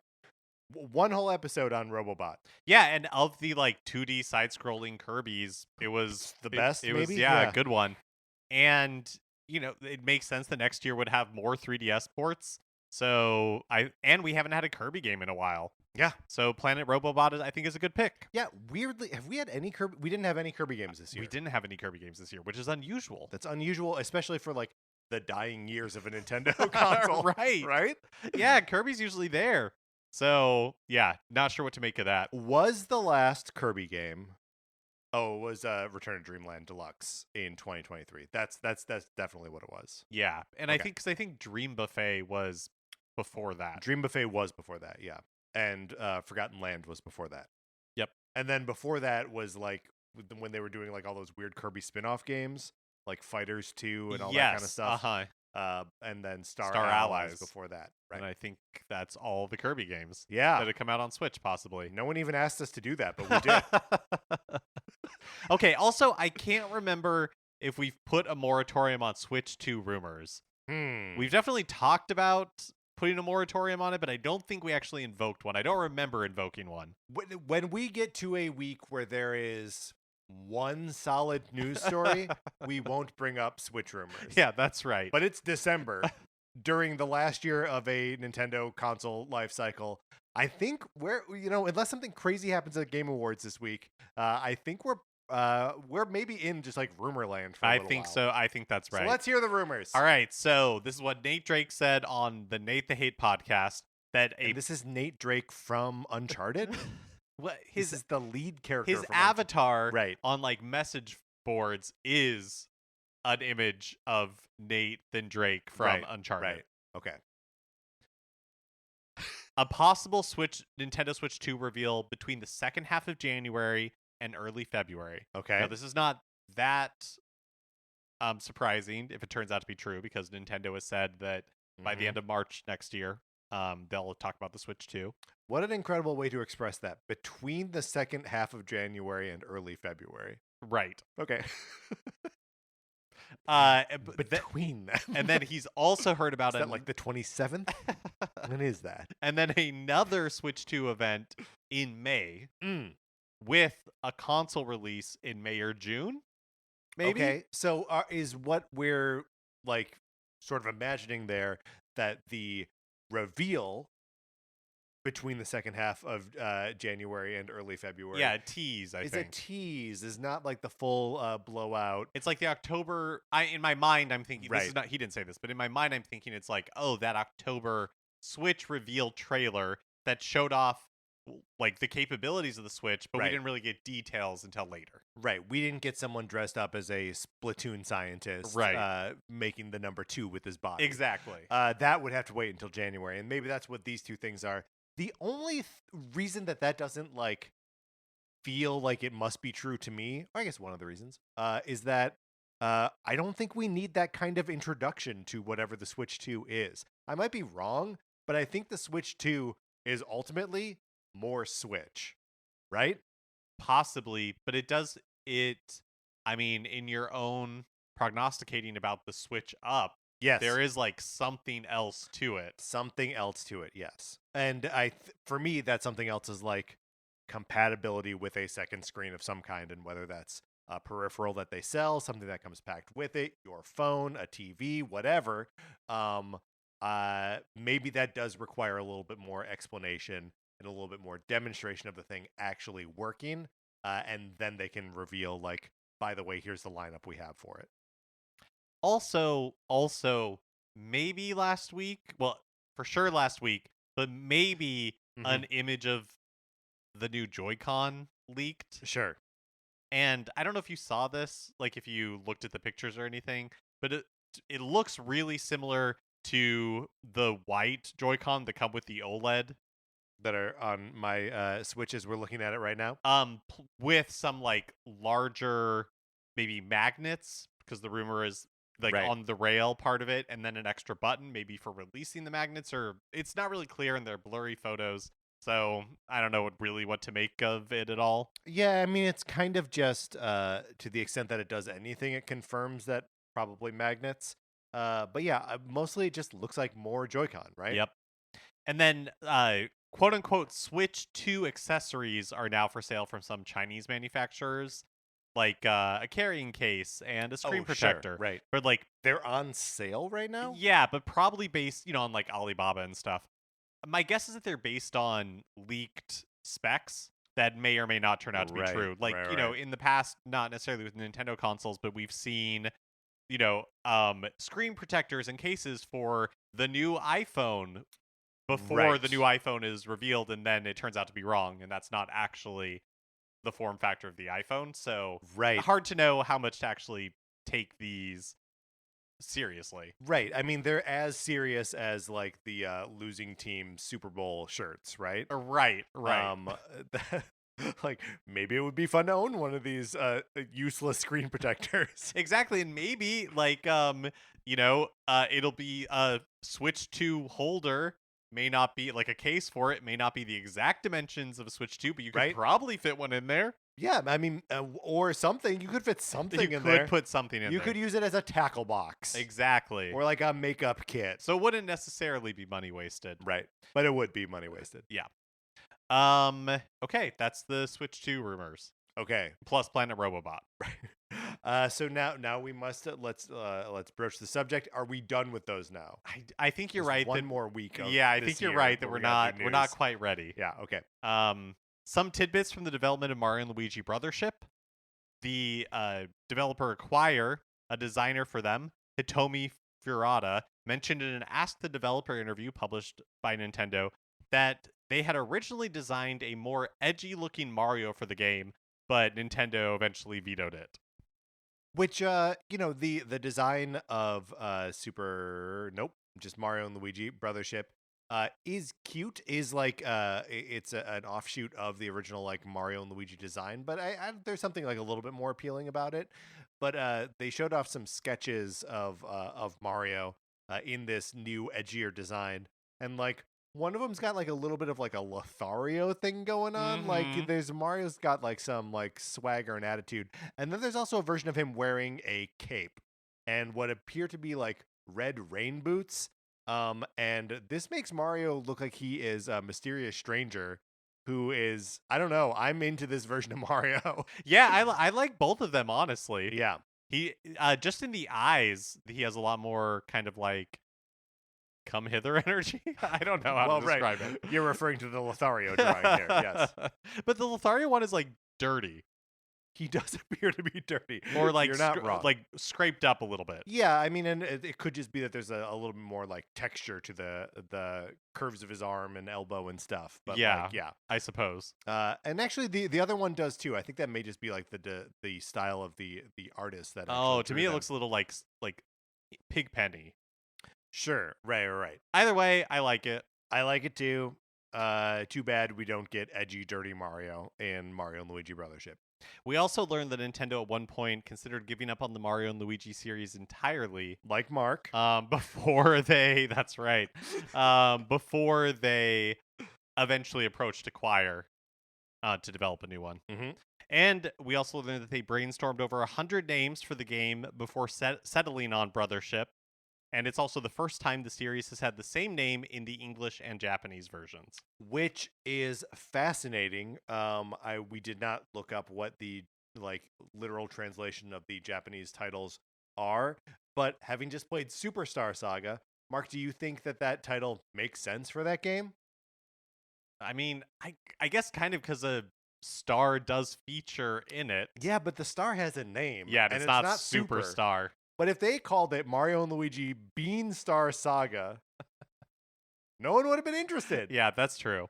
One whole episode on Robobot. Yeah, and of the 2D side-scrolling Kirbys, it was the best. It was a good one. And it makes sense that next year would have more 3DS ports. So we haven't had a Kirby game in a while. Yeah. So Planet Robobot I think is a good pick. Yeah. Weirdly, have we had any Kirby? We didn't have any Kirby games this year. We didn't have any Kirby games this year, which is unusual. That's unusual, especially for the dying years of a Nintendo console. Right? Yeah, Kirby's usually there. So yeah, not sure what to make of that. Was the last Kirby game? Oh, it was Return to Dreamland Deluxe in 2023. That's definitely what it was. Yeah, and okay. I think Dream Buffet was before that. Dream Buffet was before that, yeah. And Forgotten Land was before that. Yep. And then before that was when they were doing all those weird Kirby spin-off games, like Fighters 2 and all that kind of stuff. And then Star Allies before that. Right. And I think that's all the Kirby games. Yeah. That have come out on Switch, possibly. No one even asked us to do that, but we did. Okay, also, I can't remember if we've put a moratorium on Switch 2 rumors. We've definitely talked about putting a moratorium on it, but I don't think we actually invoked one. I don't remember invoking one. When we get to a week where there is one solid news story, we won't bring up Switch rumors. Yeah, that's right. But it's December, during the last year of a Nintendo console life cycle. I think unless something crazy happens at Game Awards this week, I think we're maybe in just rumor land for a little while. So. I think that's right. So let's hear the rumors. All right. So this is what Nate Drake said on the Nate the Hate podcast. And this is Nate Drake from Uncharted. This is the lead character. His avatar, on message boards is an image of Nathan Drake from Uncharted. Right. Okay. A possible Nintendo Switch 2 reveal between the second half of January and early February. Okay. Now, this is not that surprising if it turns out to be true, because Nintendo has said that by the end of March next year, they'll talk about the Switch 2. What an incredible way to express that. Between the second half of January and early February. Right. Okay. Between them. And then he's also heard about it. Is that the 27th? When is that? And then another Switch 2 event in May with a console release in May or June. Maybe. Okay. So is what we're sort of imagining there that the reveal between the second half of January and early February. Yeah, a tease, I think. It's a tease. Is not like the full blowout. It's like the October. In my mind, I'm thinking Right. this is not. He didn't say this, but in my mind, I'm thinking it's like, oh, that October Switch reveal trailer that showed off like the capabilities of the Switch, but we didn't really get details until later. Right. We didn't get someone dressed up as a Splatoon scientist, making the number 2 with his body. Exactly. That would have to wait until January, and maybe that's what these two things are. The only reason that doesn't like feel like it must be true to me, or I guess one of the reasons, is that I don't think we need that kind of introduction to whatever the Switch 2 is. I might be wrong, but I think the Switch 2 is ultimately more Switch, right? Possibly, but I mean, in your own prognosticating about the Switch Up, yes, there is like something else to it. Something else to it, yes. And for me, that something else is like compatibility with a second screen of some kind, and whether that's a peripheral that they sell, something that comes packed with it, your phone, a TV, whatever. Maybe that does require a little bit more explanation and a little bit more demonstration of the thing actually working, and then they can reveal, like, by the way, here's the lineup we have for it. Also, maybe last week, well, for sure last week, but maybe an image of the new Joy-Con leaked. Sure. And I don't know if you saw this, like if you looked at the pictures or anything, but it looks really similar to the white Joy-Con that come with the OLED. That are on my Switches. We're looking at it right now. With some like larger maybe magnets, because the rumor is like on the rail part of it, and then an extra button maybe for releasing the magnets, or it's not really clear in their blurry photos. So I don't know what to make of it at all. Yeah, I mean, it's kind of just to the extent that it does anything, it confirms that probably magnets. But yeah, mostly it just looks like more Joy-Con, right? Yep. And then quote-unquote Switch 2 accessories are now for sale from some Chinese manufacturers, like a carrying case and a screen protector. Sure, right. But like they're on sale right now? Yeah, but probably based, on like Alibaba and stuff. My guess is that they're based on leaked specs that may or may not turn out to be true. Like, in the past, not necessarily with Nintendo consoles, but we've seen, screen protectors and cases for the new iPhone before the new iPhone is revealed, and then it turns out to be wrong, and that's not actually the form factor of the iPhone. So hard to know how much to actually take these seriously. Right. I mean, they're as serious as like the losing team Super Bowl shirts, right? Right. Like, maybe it would be fun to own one of these useless screen protectors. Exactly, and maybe like it'll be a Switch 2 holder. May not be like a case for it. May not be the exact dimensions of a Switch 2, but you could probably fit one in there. Yeah, I mean, or something. You could fit something in there. You could put something in there. You could use it as a tackle box. Exactly. Or like a makeup kit. So it wouldn't necessarily be money wasted. Right. But it would be money wasted. Yeah. Okay, that's the Switch 2 rumors. Okay. Plus Planet Robobot. So now we must let's broach the subject. Are we done with those now? I think you're right. One more week. I think you're right that we're not quite ready. Yeah. Okay. Some tidbits from the development of Mario Luigi Brothership. The developer Acquire, a designer for them, Hitomi Furada, mentioned in an Ask the Developer interview published by Nintendo that they had originally designed a more edgy-looking Mario for the game, but Nintendo eventually vetoed it. Which, the design of just Mario and Luigi Brothership is cute. Is like it's an offshoot of the original like Mario and Luigi design, but there's something like a little bit more appealing about it. But they showed off some sketches of Mario in this new edgier design, and like one of them's got like a little bit of like a Lothario thing going on. Like Mario's got like some like swagger and attitude, and then there's also a version of him wearing a cape and what appear to be like red rain boots. And this makes Mario look like he is a mysterious stranger who is, I don't know, I'm into this version of Mario. Yeah, I like both of them, honestly. Yeah. He just in the eyes, he has a lot more kind of like come hither energy. I don't know how to describe it. You're referring to the Lothario drawing here, yes. But the Lothario one is like dirty. He does appear to be dirty. Or like You're not wrong. Like scraped up a little bit. Yeah, I mean, and it could just be that there's a little bit more like texture to the curves of his arm and elbow and stuff. But yeah, I suppose. And actually, the other one does too. I think that may just be like the style of the artist that. Oh, to me, it looks a little like Pigpenny. Sure, right. Either way, I like it. I like it too. Too bad we don't get edgy, dirty Mario in Mario and Luigi Brothership. We also learned that Nintendo at one point considered giving up on the Mario and Luigi series entirely. Like Mark. Before they, that's right, before they eventually approached Acquire to develop a new one. Mm-hmm. And we also learned that they brainstormed over 100 names for the game before settling on Brothership. And it's also the first time the series has had the same name in the English and Japanese versions. Which is fascinating. We did not look up what the literal translation of the Japanese titles are, but having just played Superstar Saga, Mark, do you think that title makes sense for that game? I mean, I guess kind of because a star does feature in it. Yeah, but the star has a name. Yeah, and it's not Superstar. But if they called it Mario and Luigi Beanstar Saga, no one would have been interested. Yeah, that's true.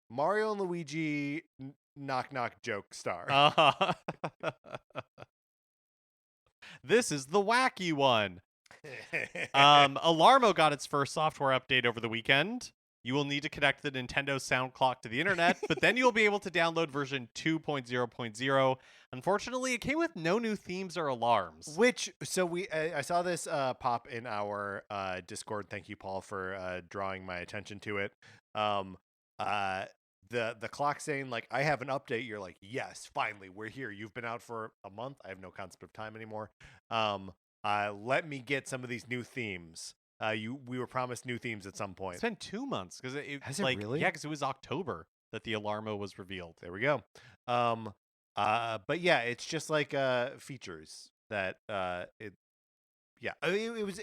Mario and Luigi knock knock joke star. This is the wacky one. Alarmo got its first software update over the weekend. You will need to connect the Nintendo Sound Clock to the internet, but then you'll be able to download version 2.0.0. Unfortunately, it came with no new themes or alarms. I saw this pop in our Discord. Thank you, Paul, for drawing my attention to it. The clock saying like, I have an update. You're like, yes, finally, we're here. You've been out for a month. I have no concept of time anymore. Let me get some of these new themes. We were promised new themes at some point. It's been 2 months because has it really? Yeah, because it was October that the Alarmo was revealed. There we go. But yeah, it's just like features that it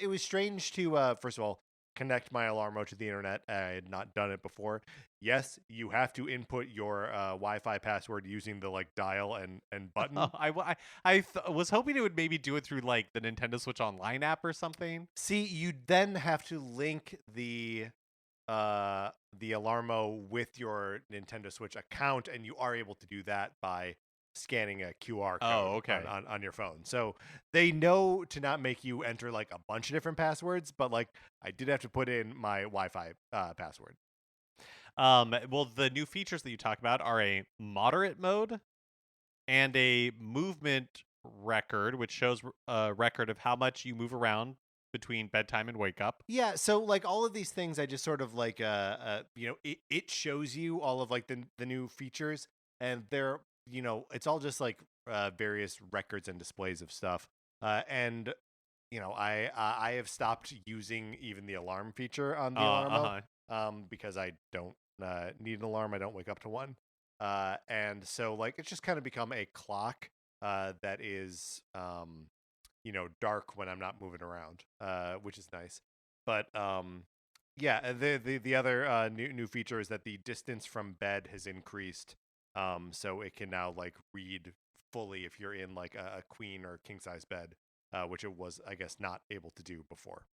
was strange to first of all connect my Alarmo to the internet. I had not done it before. Yes, you have to input your Wi-Fi password using the dial and button. I was hoping it would maybe do it through the Nintendo Switch Online app or something. See, you then have to link the Alarmo with your Nintendo Switch account, and you are able to do that by scanning a QR code on your phone. So they know to not make you enter a bunch of different passwords, but I did have to put in my Wi-Fi password. Well, the new features that you talk about are a moderate mode and a movement record, which shows a record of how much you move around between bedtime and wake up. Yeah, so all of these things, I just sort of it shows you all of the new features, and they're it's all just various records and displays of stuff. And I have stopped using even the alarm feature on the Alarmo because I don't need an alarm. I don't wake up to one. And so it's just kind of become a clock that is dark when I'm not moving around, which is nice. But yeah, the other new feature is that the distance from bed has increased. So it can now read fully if you're in a queen or king size bed, which it was, I guess, not able to do before.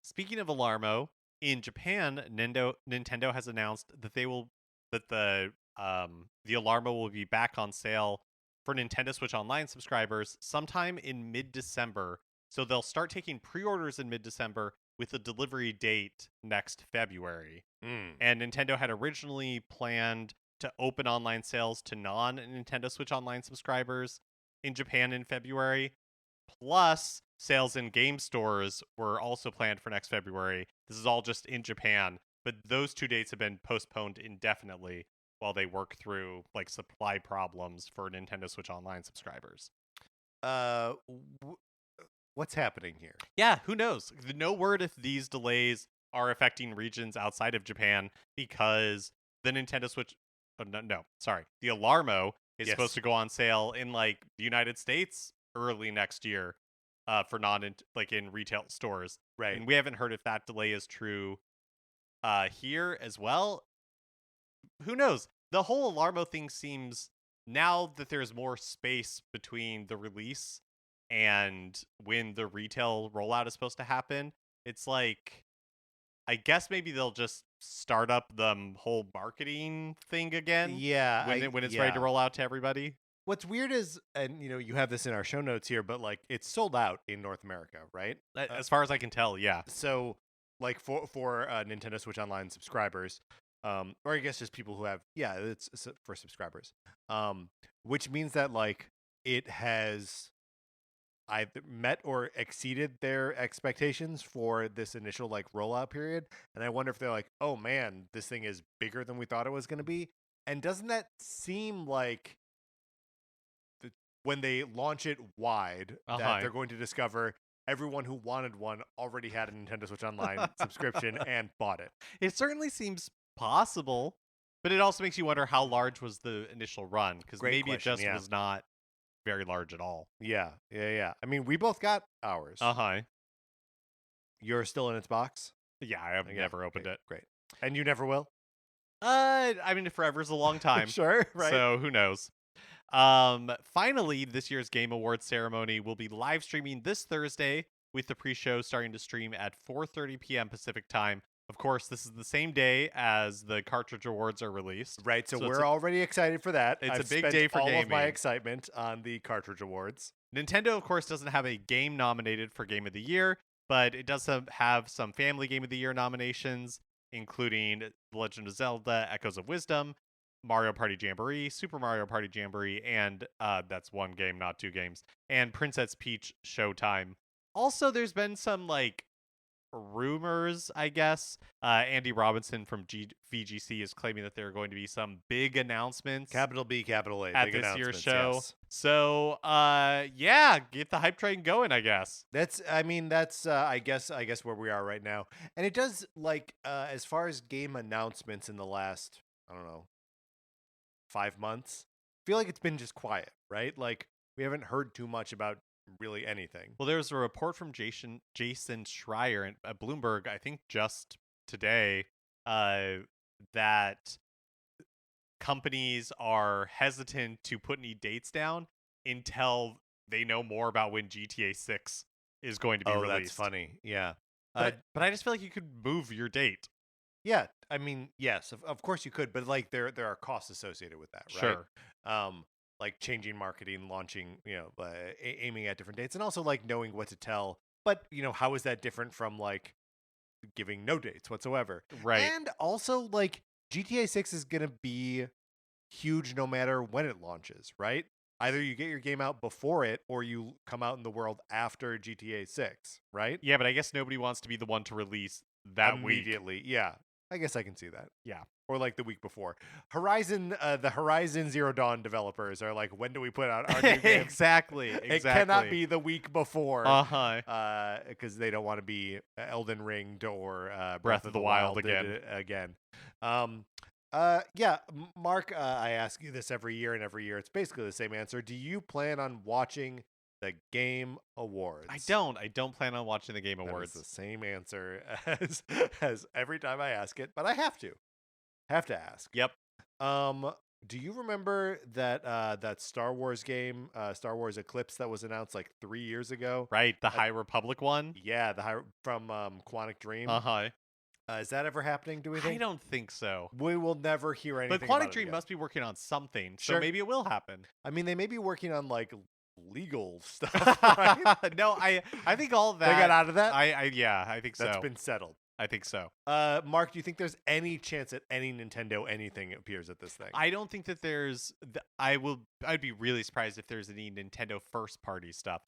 Speaking of Alarmo, in Japan, Nintendo has announced that the Alarmo will be back on sale for Nintendo Switch Online subscribers sometime in mid-December. So they'll start taking pre-orders in mid-December with a delivery date next February. And Nintendo had originally planned to open online sales to non-Nintendo Switch Online subscribers in Japan in February. Plus, sales in game stores were also planned for next February. This is all just in Japan, but those 2 dates have been postponed indefinitely while they work through supply problems for Nintendo Switch Online subscribers. What's happening here? Yeah, who knows? No word if these delays are affecting regions outside of Japan, because the Nintendo Switch the Alarmo is supposed to go on sale in the United States early next year for in retail stores. Right. And we haven't heard if that delay is true here as well. Who knows? The whole Alarmo thing seems, now that there's more space between the release and when the retail rollout is supposed to happen, it's like, I guess maybe they'll just start up the whole marketing thing again. Yeah, when it's ready to roll out to everybody. What's weird is, and you have this in our show notes here, but like it's sold out in North America, right? As far as I can tell, yeah. So like for Nintendo Switch Online subscribers, or I guess just people who have, it's for subscribers, which means that like it has either met or exceeded their expectations for this initial like rollout period. And I wonder if they're like, oh man, this thing is bigger than we thought it was going to be. And doesn't that seem like when they launch it wide, that they're going to discover everyone who wanted one already had a Nintendo Switch Online subscription and bought it? It certainly seems possible, but it also makes you wonder how large was the initial run, because maybe it just was not very large at all. Yeah. I mean, we both got ours. You're still in its box? Yeah, I have never opened it. Great. And you never will? I mean, forever's a long time. Sure, right. So who knows? Finally, this year's Game Awards ceremony will be live streaming this Thursday, with the pre-show starting to stream at 4:30 p.m. Pacific time. Of course, this is the same day as the cartridge awards are released. Right, so we're already excited for that. It's a big day for gaming. All of my excitement on the cartridge awards. Nintendo, of course, doesn't have a game nominated for Game of the Year, but it does have some Family Game of the Year nominations, including The Legend of Zelda: Echoes of Wisdom, Mario Party Jamboree, Super Mario Party Jamboree, and that's one game, not two games, and Princess Peach Showtime. Also, there's been some like rumors, I guess. Andy Robinson from VGC is claiming that there are going to be some big announcements, capital B, capital A, at this year's show. Yes. So, get the hype train going, I guess. That's I guess where we are right now. And it does, like, as far as game announcements in the last, I don't know, 5 months, I feel like it's been just quiet, right? Like, we haven't heard too much about really anything. Well, there's a report from Jason Schreier at Bloomberg, I think just today, that companies are hesitant to put any dates down until they know more about when GTA 6 is going to be released. That's funny. Yeah. But I just feel like you could move your date. Yeah, I mean, yes, of course you could, but like there are costs associated with that, right? Sure. Like changing marketing, launching, aiming at different dates, and also like knowing what to tell. But how is that different from like giving no dates whatsoever? Right. And also like GTA 6 is gonna be huge no matter when it launches, right? Either you get your game out before it, or you come out in the world after GTA 6, right? Yeah, but I guess nobody wants to be the one to release that immediately. Week. Yeah, I guess I can see that. Yeah. Or like the week before. The Horizon Zero Dawn developers are like, when do we put out our new game? Exactly. It cannot be the week before. Because they don't want to be Elden Ringed or Breath of the Wild again. Mark, I ask you this every year, and every year it's basically the same answer. Do you plan on watching the Game Awards? I don't plan on watching the Game Awards. That is the same answer as every time I ask it, but I have to ask. Yep. Do you remember that Star Wars game, Star Wars Eclipse, that was announced like 3 years ago? Right, the High Republic one? Yeah, from Quantic Dream. Is that ever happening, do we think? I don't think so. We will never hear anything But Quantic about Dream it must be working on something, Sure. so maybe it will happen. I mean, they may be working on like legal stuff, right? No, I think all of that. They got out of that? I think so. That's been settled. I think so. Mark, do you think there's any chance that any Nintendo anything appears at this thing? I don't think that there's. I'd be really surprised if there's any Nintendo first party stuff.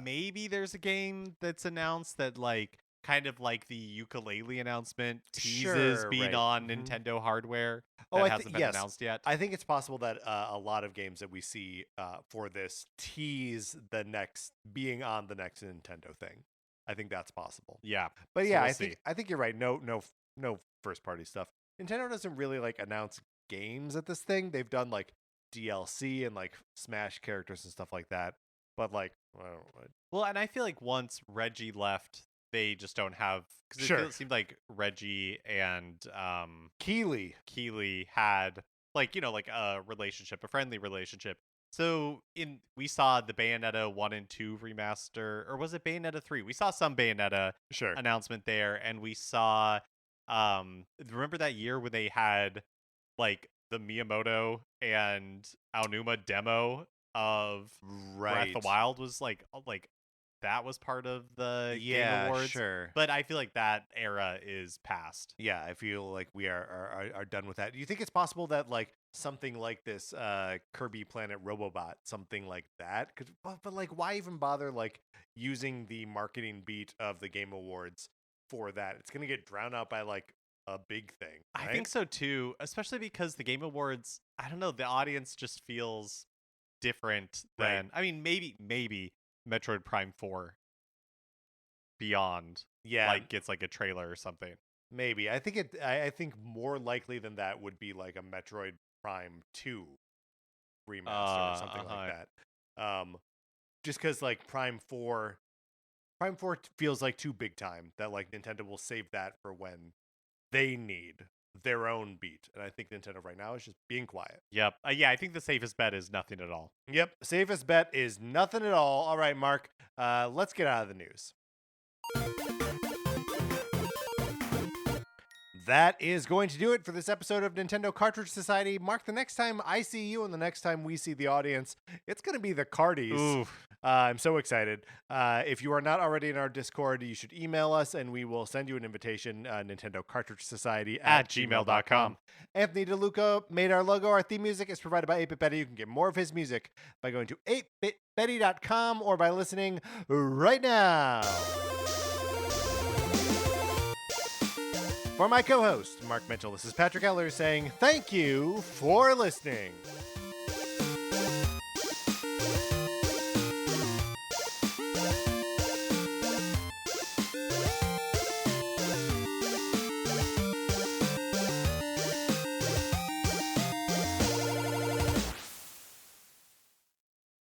Maybe there's a game that's announced that like kind of like the ukulele announcement teases being on Nintendo hardware that hasn't been announced yet. I think it's possible that a lot of games that we see for this tease being on the next Nintendo thing. I think that's possible. Yeah. But yeah, I think you're right. No first party stuff. Nintendo doesn't really like announce games at this thing. They've done like DLC and like Smash characters and stuff like that. But like, well, and I feel like once Reggie left, they just don't have, because Sure. it seemed like Reggie and Keeley had like a relationship, a friendly relationship. So we saw the Bayonetta 1 and 2 remaster, or was it Bayonetta 3? We saw some Bayonetta announcement there, and we saw remember that year when they had like the Miyamoto and Aonuma demo of Breath of the Wild was like that was part of the Game Awards. Sure. But I feel like that era is past. Yeah, I feel like we are done with that. Do you think it's possible that like something like this Kirby Planet Robobot, something like that? But like, why even bother like using the marketing beat of the Game Awards for that? It's gonna get drowned out by like a big thing. Right? I think so too, especially because the Game Awards, I don't know, the audience just feels different than I mean, maybe Metroid Prime 4 Beyond like gets like a trailer or something. Maybe. I think more likely than that would be like a Metroid Prime 2 remaster or something like that. Just because like Prime 4 feels like too big time, that like Nintendo will save that for when they need their own beat. And I think Nintendo right now is just being quiet. Yep. Yeah, I think the safest bet is nothing at all. Yep. Safest bet is nothing at all. All right, Mark, let's get out of the news. That is going to do it for this episode of Nintendo Cartridge Society. Mark, the next time I see you and the next time we see the audience, it's going to be the Cardies. Oof. I'm so excited. If you are not already in our Discord, you should email us and we will send you an invitation, Nintendo Cartridge Society at gmail.com. Anthony DeLuca made our logo. Our theme music is provided by 8-Bit Betty. You can get more of his music by going to 8bitbetty.com or by listening right now. For my co-host, Mark Mitchell, this is Patrick Eller saying thank you for listening.